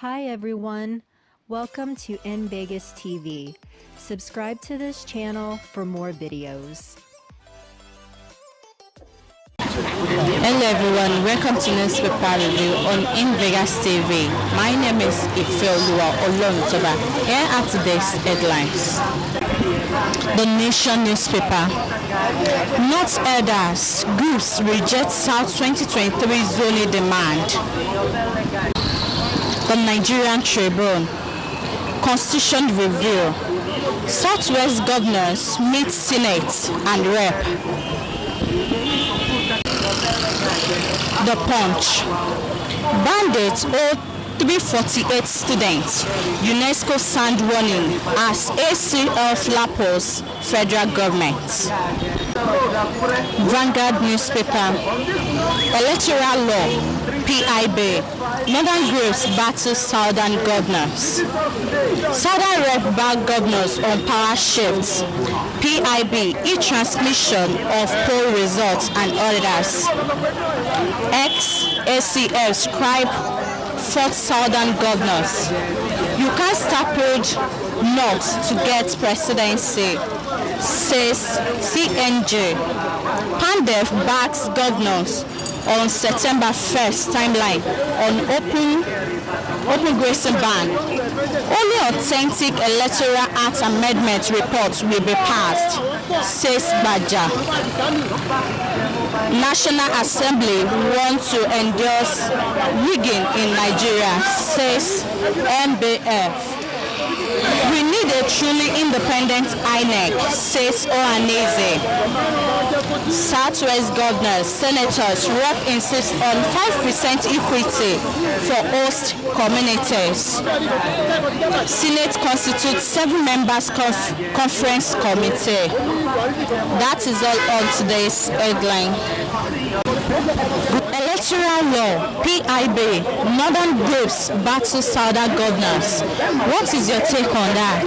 Hi everyone, welcome to In Vegas TV. Subscribe to this channel for more videos. Hello everyone, welcome to Newspaper Review on In Vegas TV. My name is Ifeoluwa Olontoba. Here are today's headlines. The Nation newspaper. North elders, groups reject South 2023 zoning demand. The Nigerian Tribune. Constitution review. Southwest governors meet Senate and Rep. The Punch. Bandits hold 348 students. UNESCO sound warning as ACF lapos federal government. Vanguard newspaper. Electoral law. PIB. Northern groups battle Southern governors. Southern rep back governors on power shifts. PIB. E-transmission of poll results and others. Ex-ACF scribe fourth Southern governors. You can't stapple North to get presidency, says CNJ. Pandef backs governors on September 1st timeline on open grazing ban. Only authentic electoral act amendment reports will be passed, says Baja. National Assembly wants to endorse rigging in Nigeria, says MBF. We need a truly independent INEC, says Ohaneze. Southwest governors, senators, rep insist on 5% equity for host communities. Senate constitutes 7 members conference committee. That is all on today's headline. Electoral law, PIB, Northern groups battle Southern governors. What is your take on that?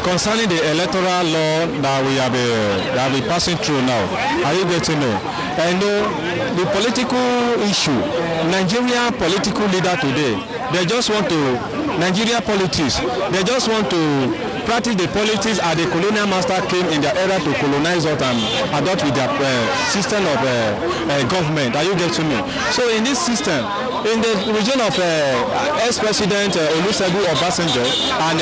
Concerning the electoral law that we passing through now, are you getting me? I know the political issue, Nigerian political leader today, they just want to, Nigeria politics, they just want to practice the politics as the colonial master came in their era to colonize us and adopt with their system of government. Are you getting me? So in this system, in the region of ex-president Olusegun Obasanjo and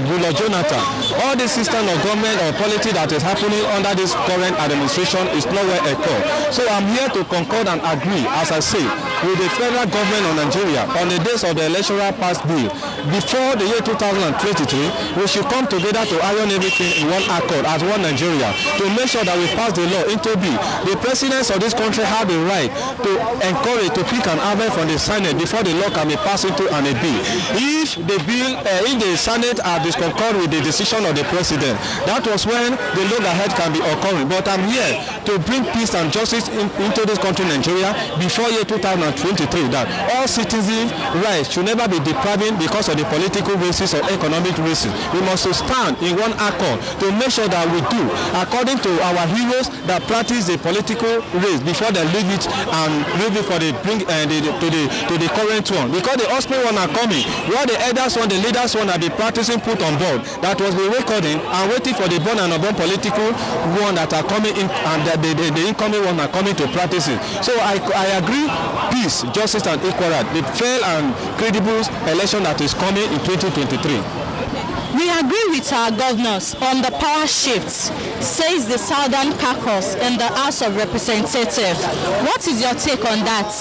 Goodluck Jonathan, all this system of government or politics that is happening under this current administration is nowhere occur. So I'm here to concord and agree, as I say, with the federal government of Nigeria on the days of the electoral pass bill. Before the year 2023, we should come together to iron everything in one accord as one Nigeria to make sure that we pass the law into being. The presidents of this country have the right to encourage, to pick an harvest from the Senate before the law can be passed into an bill. If the bill, if the Senate are disconcord with the decision of the president, that was when the loggerhead can be occurring. But I'm here to bring peace and justice into this country, Nigeria, before year 2023, that all citizens' rights should never be deprived because of the political reasons or economic reasons. We must stand in one accord to make sure that we do according to our heroes that practice the political race before they leave it and leave it for the bring to the current one, because the offspring one are coming, where the elders one, the leaders one are the practicing put on board, that was the recording and waiting for the born and unborn political one that are coming in, and the incoming one are coming to practice it. So I agree, peace, justice and equality, the fair and credible election that is coming in 2023. We agree with our governors on the power shifts, says the Southern Caucus in the House of Representatives. What is your take on that?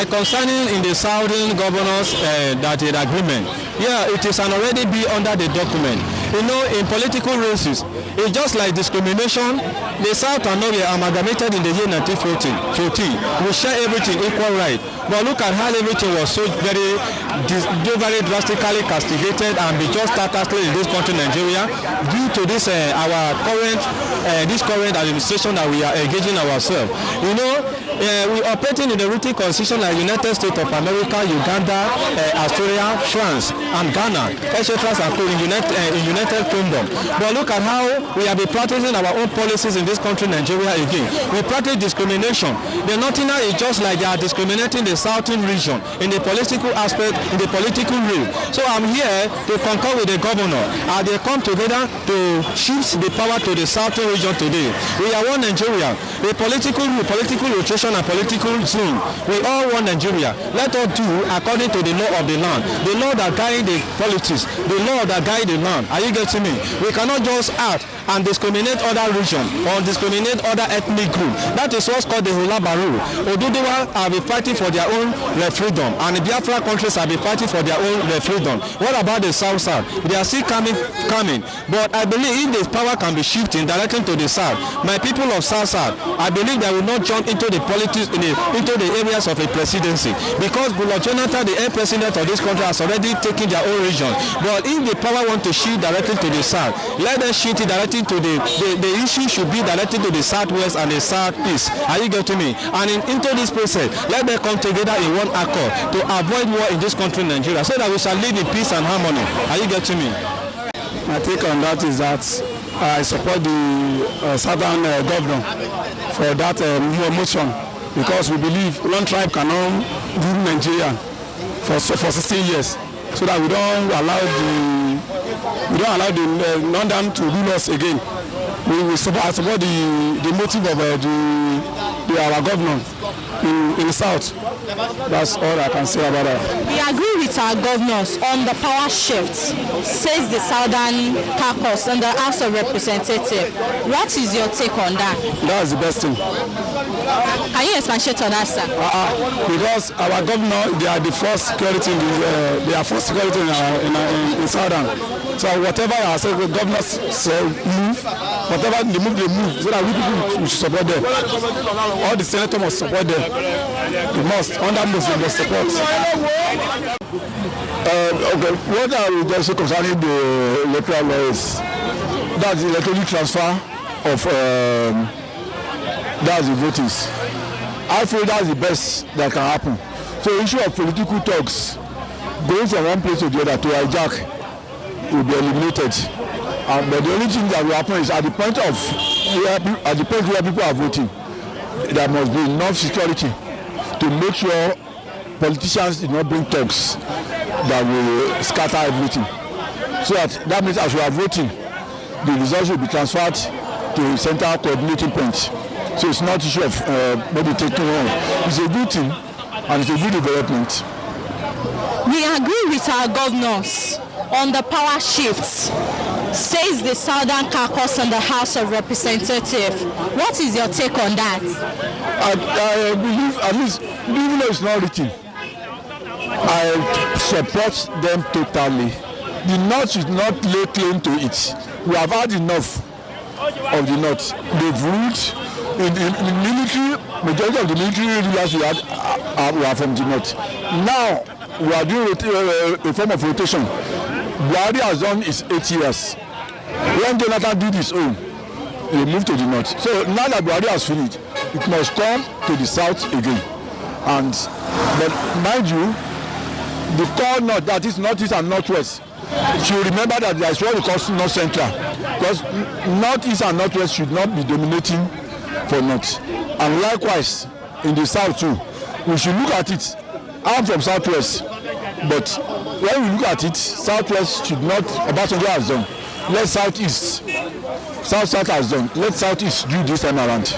Concerning in the Southern governors that is agreement, yeah, it is already be under the document. You know, in political races, it's just like discrimination. The South and North were amalgamated in the year 1914. We share everything equal right. But look at how everything was so very drastically castigated and be just startled in this country, Nigeria, due to this our current this current administration that we are engaging ourselves. You know, We operating in the written constitution like United States of America, Uganda, Australia, France, and Ghana, etc. in United Kingdom. But look at how we have been practicing our own policies in this country, Nigeria again. We practice discrimination. The Northerner is just like they are discriminating the Southern region in the political aspect, in the political realm. So I'm here to concur with the governor as they come together to shift the power to the Southern region today. We are one Nigeria. The political rotation and political zone. We all want Nigeria. Let us do according to the law of the land. The law that guide the politics. The law that guide the land. Are you getting me? We cannot just act and discriminate other region or discriminate other ethnic group. That is what's called the Hula Baru. Oduduwa have been fighting for their own freedom, and the Biafra countries have been fighting for their own freedom. What about the South South? They are still coming. But I believe if this power can be shifting directly to the South, my people of South South, I believe they will not jump into the politics into the areas of a presidency, because Goodluck Jonathan, the president of this country, has already taken their own region. But if the power want to shift directly to the South, let them shift it directly to the issue should be directed to the Southwest and the Southeast. Are you getting me? And into this process, let them come together in one accord to avoid war in this country, Nigeria, so that we shall live in peace and harmony. Are you getting me? My take on that is that I support the Southern governor for that motion, because we believe one tribe cannot rule Nigeria for 16 years, so that we don't allow the Northern to rule us again. I support the motive of our governor in the South. That's all I can say about that. We agree with our governors on the power shift, says the Southern Caucus and the House of Representatives. What is your take on that? That's the best thing. Can you expatiate on that, sir? Because our governor, they are the first security in Southern. So whatever our governors move, whatever they move, so that we people should support them. All the senators must support them. They must, under Muslim, they support. Okay, what I will just say concerning the electoral law is that's the electronic transfer of that's the votings. I feel that's the best that can happen. So issue of political talks going from one place to the other to hijack will be eliminated. But the only thing that will happen is at the point where people are voting, there must be enough security to make sure politicians do not bring talks that will scatter everything. So that means as we are voting, the results will be transferred to a central coordinating point. So it's not issue of maybe taking on. It's a good thing and it's a good development. We agree with our governors on the power shifts, says the Southern Caucus and the House of Representatives. What is your take on that? I believe, at least, even though it's not written, I support them totally. The North should not lay claim to it. We have had enough of the North. They've ruled in the military. Majority of the military rulers we had were from the North. Now we are doing a form of rotation. Buhari has done his 8 years. When Jonathan did his own, he moved to the North. So now that Buhari has finished, it must come to the South again. But mind you, the core North, that is Northeast and Northwest, should remember that there is what we call North Central, because Northeast and Northwest should not be dominating for North. And likewise, in the South too, we should look at it. I'm from Southwest, but when we look at it, Southwest should not, Obasanjo has done. Let Southeast, South has done. Let Southeast do this time around.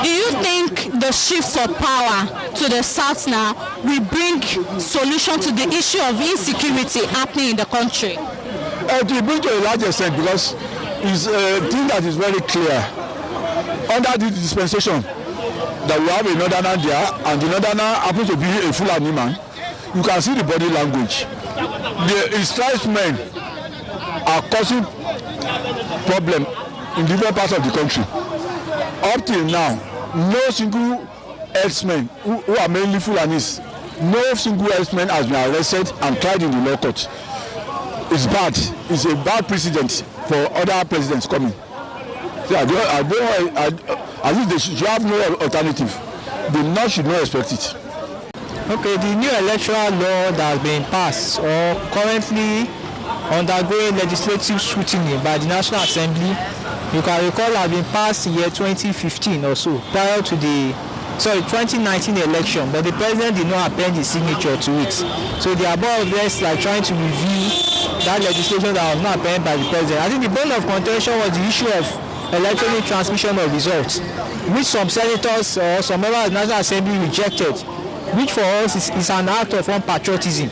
Do you think the shift of power to the South now will bring solution to the issue of insecurity happening in the country? It will bring to a large extent, because it's a thing that is very clear. Under the dispensation that we have a Northerner there, and the Northerner happens to be a Fulani man, you can see the body language. The tribesmen are causing problem in different parts of the country. Up till now, no single herdsmen who are mainly Fulanis, no single herdsman has been arrested and tried in the law court. It's bad. It's a bad precedent for other presidents coming. So As if they should have no alternative. The North should not expect it. Okay, the new electoral law that has been passed or currently undergoing legislative scrutiny by the National Assembly, you can recall, has been passed in year 2015 or so, prior to the 2019 election, but the president did not append his signature to it. So they are more or less like trying to review that legislation that was not appended by the president. I think the bone of contention was the issue of electronic transmission of results, which some senators or some members of the National Assembly rejected, which for us is an act of unpatriotism.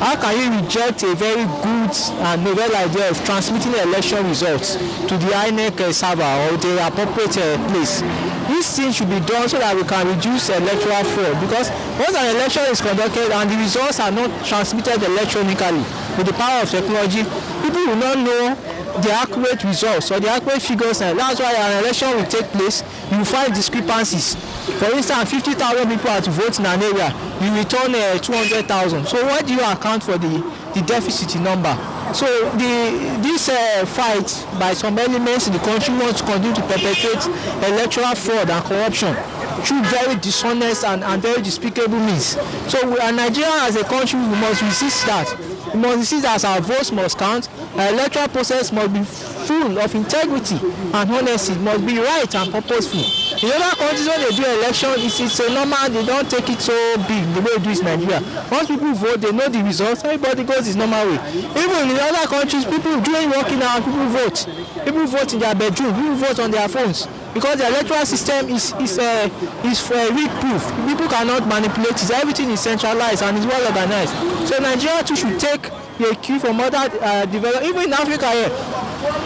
How can you reject a very good and novel idea of transmitting election results to the INEC server or the appropriate place? This thing should be done so that we can reduce electoral fraud, because once an election is conducted and the results are not transmitted electronically with the power of technology, people will not know the accurate results or the accurate figures. And that's why an election will take place. You will find discrepancies. For instance, 50,000 people are to vote in an area, you return 200,000. So where do you account for the deficit number? So this fight by some elements in the country wants to continue to perpetrate electoral fraud and corruption through very dishonest and very despicable means. So Nigeria as a country, we must resist that. We must insist that our votes must count. Our electoral process must be full of integrity and honesty. It must be right and purposeful. In other countries, when they do election, it's a normal. They don't take it so big the way we do it in Nigeria. Once people vote, they know the results. Everybody goes his normal way. Even in other countries, people during working hours, people vote. People vote in their bedroom. People vote on their phones, because the electoral system is leak-proof. People cannot manipulate it. Everything is centralized and is well organized. So Nigeria too should take a cue from other development. Even in Africa here,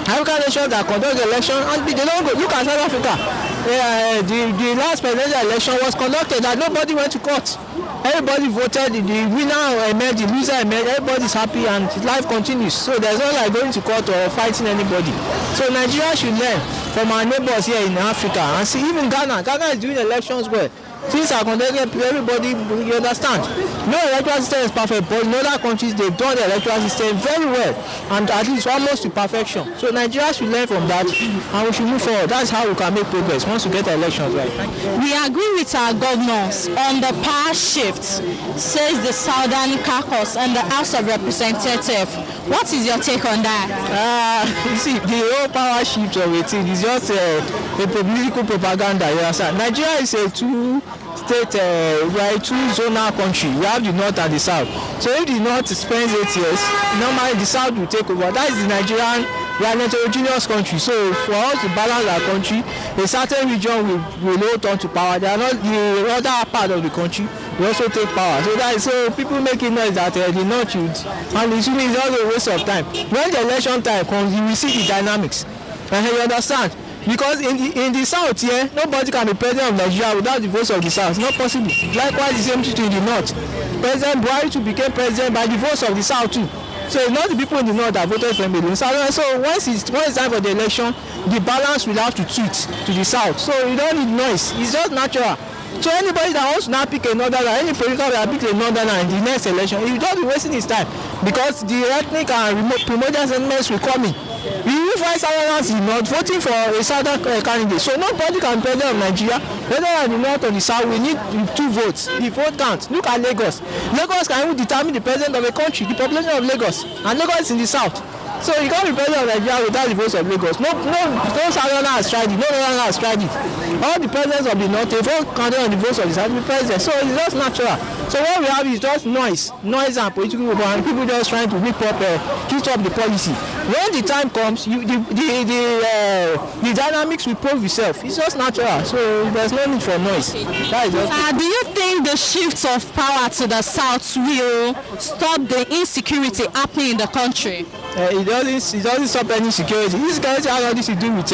African nations that conduct the election, and they don't go. Look at South Africa. The last presidential election was conducted and nobody went to court. Everybody voted. The winner emerged, the loser emerged. Everybody's happy and life continues. So there's no like going to court or fighting anybody. So Nigeria should learn from our neighbors here in Africa and see. Even Ghana is doing elections well. Things are conducted, everybody, you understand. No electoral system is perfect, but in other countries they've done the electoral system very well and at least almost to perfection. So Nigeria should learn from that and we should move forward. That's how we can make progress once we get the elections right. We agree with our governors on the power shift, says the Southern Caucus and the House of Representatives. What is your take on that? You see, the whole power shift of it is just a political propaganda. You understand? Nigeria is a two-state, we are a two-zonal country. We have the north and the south. So if the north spends 8 years, normally the south will take over. That is the Nigerian. We are a heterogeneous country. So for us to balance our country, a certain region will hold on to power. They are not the other part of the country. We also take power. So people making noise that the north should, and it's also a waste of time. When the election time comes, you will see the dynamics. And you understand? Because in the south here, nobody can be president of Nigeria without the votes of the south. It's not possible. Likewise, the same thing in the north. President Buhari too became president by the votes of the south too. So it's not the people in the north that voted for him alone. So once it's time for the election, the balance will have to tweet to the south. So you don't need noise. It's just natural. So anybody that wants to now pick another, any political that pick another in the next election, he will just be wasting his time, because the ethnic and primordial sentiments will come in. You will find Southerners not voting for a Southern candidate. So nobody can be president of Nigeria, whether in the north or the south. We need 2 votes. The vote counts. Look at Lagos. Lagos can even determine the president of a country, the population of Lagos, and Lagos is in the south. So you can't be president of Nigeria without the votes of Lagos. No Southerner has tried it. No Northerner has tried it. All the presidents of the north, they vote counted on the votes of the south to be president. So it's just natural. So what we have is just noise and political propaganda, and people just trying to whip up, keep up the policy. When the time comes, the dynamics will prove itself. It's just natural. So there's no need for noise. That is just do you think the shift of power to the south will stop the insecurity happening in the country? It doesn't stop any security. Insecurity has nothing to do with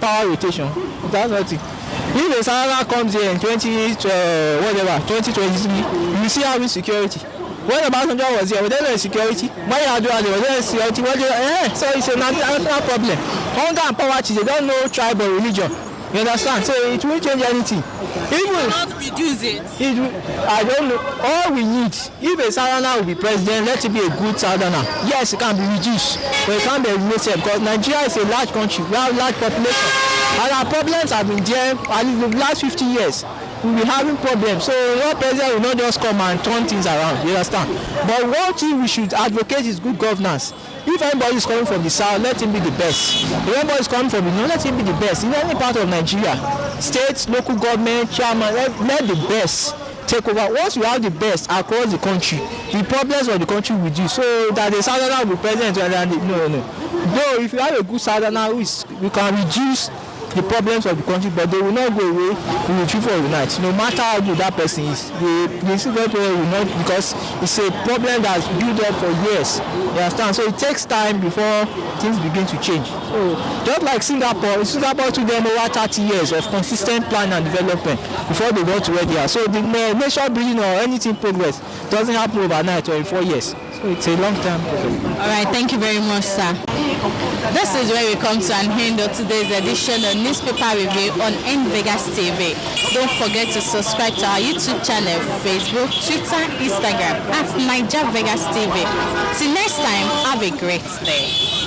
power rotation. That's nothing. If a Sahara comes here in 2023, you see how insecurity. When Obasanjo was here, was there insecurity? When Yar'Adua was there insecurity? So it's a national problem. Hunger and poverty, they don't know tribe or religion. You understand? So it won't change anything. It will not reduce it. I don't know. All we need, if a Southerner will be president, let it be a good Southerner. Yes, it can be reduced, but it can't be eliminated, because Nigeria is a large country. We have a large population. And our problems have been there at least the last 50 years. We'll be having problems. So one president will not just come and turn things around, you understand? But one thing we should advocate is good governance. If anybody is coming from the south, let him be the best. If anybody is coming from the north, let him be the best. In any part of Nigeria, states, local government, chairman, let the best take over. Once you have the best across the country, the problems of the country will reduce. So that the southerner will be president, no. Though if you have a good southerner, we can reduce the problems of the country, but they will not go away in the truth of the night. No matter how good that person is, the secret will not, because it's a problem that's built up for years. You understand? So it takes time before things begin to change. So just like Singapore took them over 30 years of consistent plan and development before they got to where they are. So the nation building or anything progress doesn't happen overnight or in 4 years. So it's a long time process. All right, thank you very much, sir. This is where we come to an end of today's edition of Newspaper Review on NVegas TV. Don't forget to subscribe to our YouTube channel, Facebook, Twitter, Instagram at Niger Vegas TV. Till next time, have a great day.